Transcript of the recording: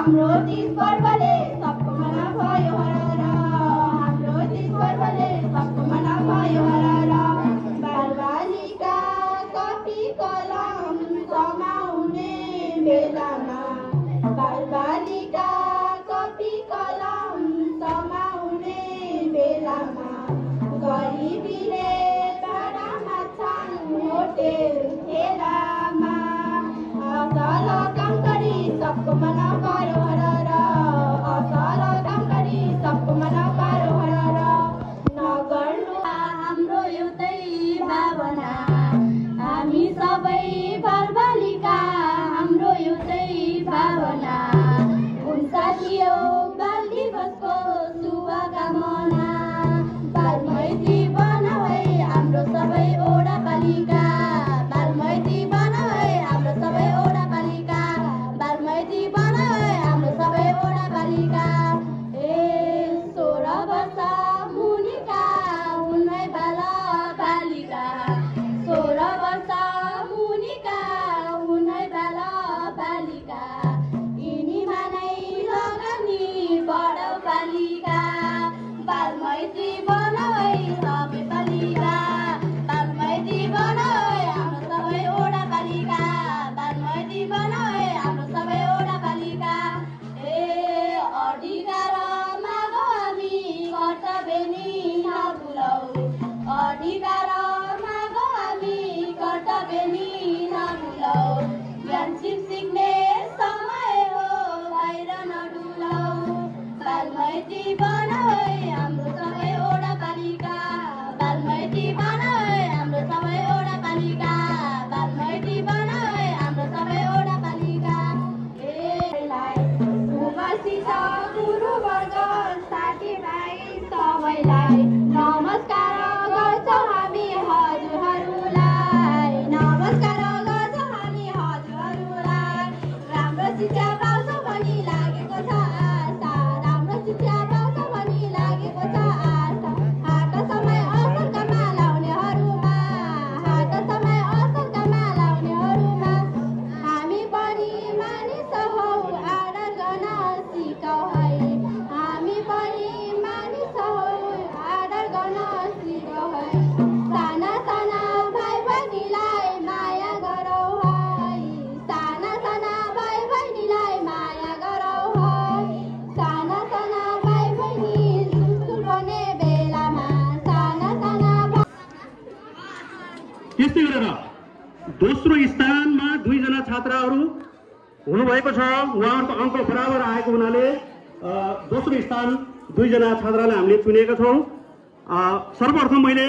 हाम्रो तीज पर्वले सबको मन भयो हरर हाम्रो तीज पर्वले सबको मन भयो हरर बालबालिका कपी कलम समाउने बेलामा बालबालिका कपी कलम समाउने बेलामा गरिबीले पाडामा छन् होटेल ठेलामा असल काम गरी सबको मन भयो हरर असल काम गरी सबको मन भयो हरर नगर्नु हाम्रो एउटै भावना हामी सबै बालबालिका हाम्रो एउटै भावना हुन्छ थियो बाल दिवसको शुभकामना बालमैत्री बनाऊ है हाम्रो सबै ओडा बालिका बालमैत्री बनाऊ है हाम्रो सबै ओडा बालिका बालमैत्री बनाऊ है हाम्रो सबै ओडा बालिका ए 16 वर्ष मुनिका उनै बालबालिका 16 वर्ष मुनिका उनै बालबालिका यिनीमा नै लगानी बढाऊ बालिका बालमैत्री बनाऊ है सबै बालिका बालमैत्री बनाऊ है हाम्रो सबै ओडा बालिका बालमैत्री बनाऊ है हाम्रो सबै ओडा बालिका ए अधिकार मागौ हामी कर्तव्य नि नभुलौ अधिकार मागौ हामी कर्तव्य नि नभुलौ ज्ञान सिक्ने समय हो बाहिर नडुलौ बालमैत्री बनाऊ है हाम्रो सबै ओडा बालिका बालमैत्री बनाऊ है हाम्रो सबै ओडा बालिका बालमैत्री बनाऊ है हाम्रो सबै ओडा बालिका एलाई उपस्थित गुरुवर्ग साथीभाइ सबैलाई नमस्कार गर्छौँ हामी हजुरहरूलाई नमस्कार गर्छौँ हामी हजुरहरूलाई राम्रो शिक्षा पाउँछौँ भनी लागेको छ आशा राम्रो शिक्षा पाउँछौँ भनी लागेको छ आशा हात समय असल काममा लाउनेहरूमा हात समय असल काममा लाउनेहरूमा हामी पनि मानिस हौ आदर गर्न सिकाऊ है हामी पनि मानिस हौ आदर गर्न सिकाऊ है साना साना भाइ बहिनीलाई माया गरौ है साना साना भाइ बहिनीलाई माया गरौ है साना साना भाइ बहिनी सुलसुल बने बेलामा साना साना त्यस्तै गरेर दोस्रो स्थानमा 2 जना छात्राहरू हुनुभएको छ उहाँहरूको अङ्क बराबर आएको हुनाले दोस्रो स्थान 2 जना छात्रालाई हामीले चुनेका छौँ सर्वप्रथम मैले